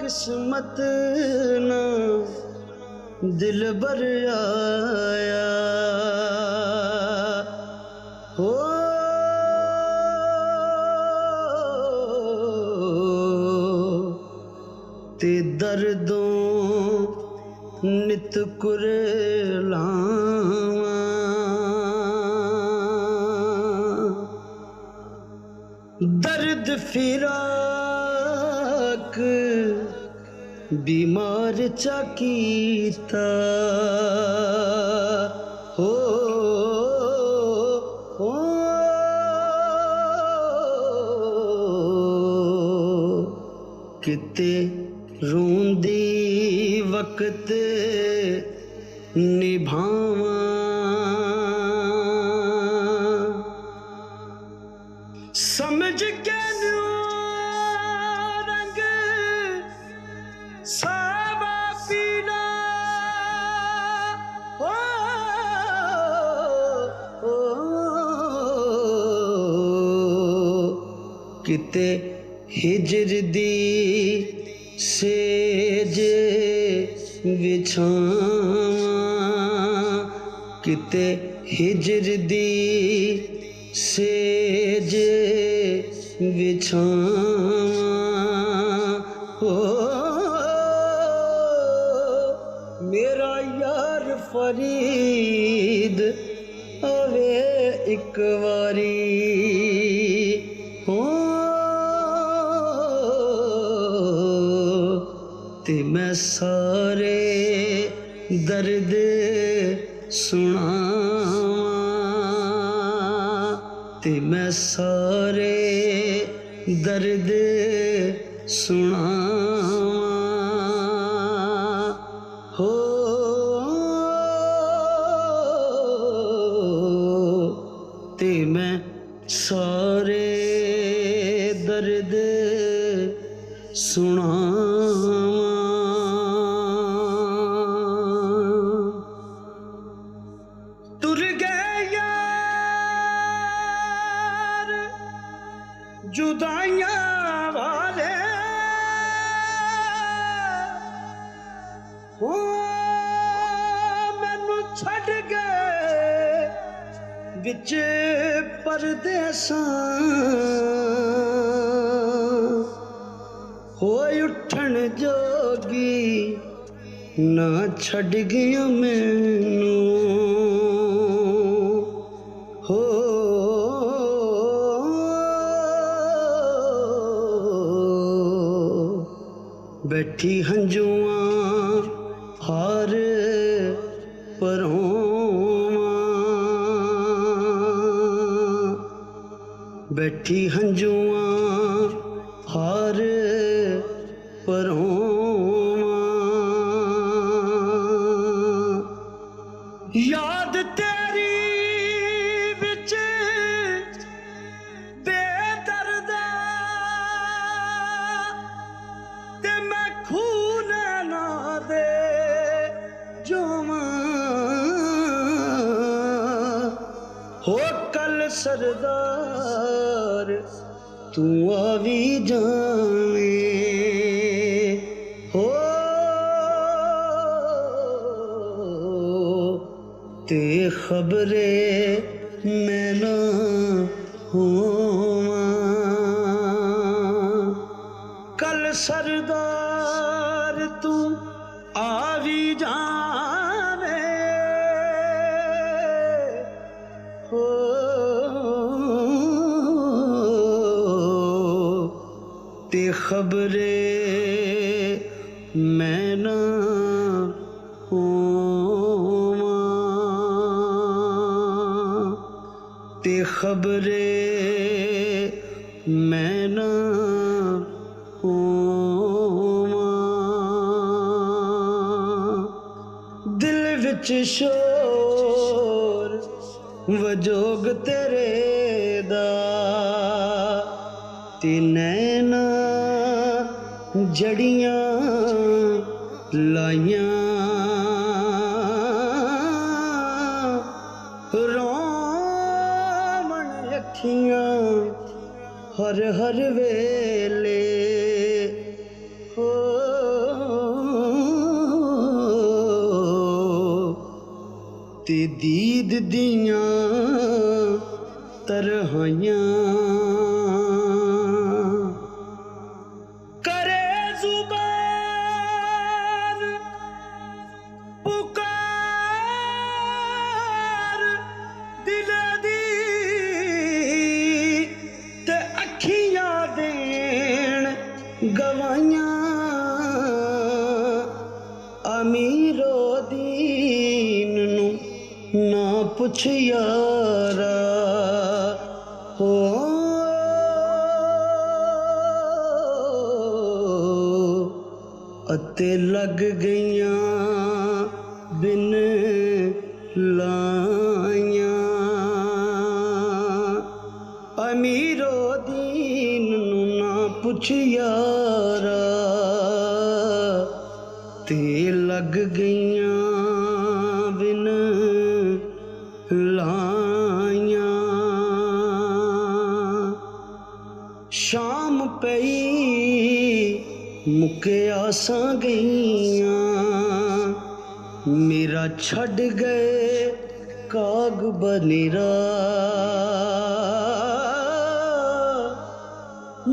किस्मत ना दिल बर आया हो ते दर्दों नित कुरलावा दर्द फिराक बीमार चाकीता हो किते रोंदी वक्त निभावा समझ के रंग सावा पीला किते हिजर दी सेज बिछावा किते हिजर दी सेज बिछावा मेरा यार फरीद आवे एक बारी हो ते मैं सारे दर्द सुनावा ते मैं सारे दर्द सुनावा हो ते मैं सारे दर्द सुनावा तुर गए यार जुदाइयां वाले हो मैनू छड़ गए विच परदेसां होए उठन जोगी ना छड़ गया मैनू हो बैठी हंजुआं हार परों बैठी हंजुआं हार परों याद तेरी विच बेदर्द ते मैं खून ना दे जोवां हो कल सरदार तू आवी जाने हो ते खबरे मैं ना होवां कल सरदार तू आवी जाने हो ते खबरे मैं ना होवां ते खबरे मैं ना होवां। दिल विच शोर वजोग तेरे दा ते नैना जड़ियां लाइयां रोमन अखियां हर हर वेले हो ते दीद दियां तरहाइयां करे जुबान पुकार दिल दी ते अखियां देन गवाइयां अमीरो दीन नू ना पुछ यारा हो अते लग गईयां बिन लाइयां अमीरो दीन नू ना पुछ यारा ते लग गईयां बिन लाइयां। शाम पई मुके आसां गईयां मेरा छड़ गए काग बनेरा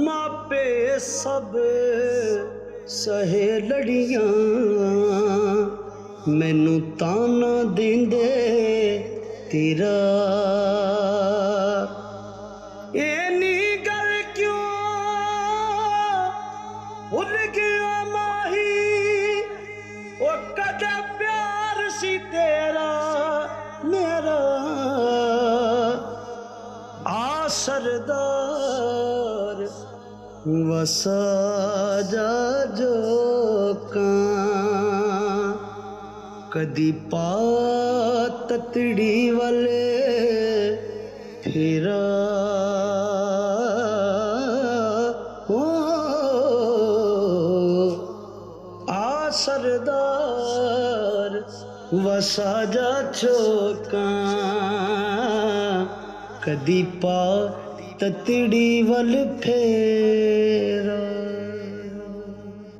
मापे सब सहे लड़ियां मैनू ताना देंदे तेरा एनी गल क्यों भुल गया माही ओ कदा प्यार सी तेरा मेरा आ सरदार वसा जा जोकां कदी पा ततड़ी वाले फेरा ओ आ सरदार वसा जा चौकां कदी पा ततड़ी वल फेरा।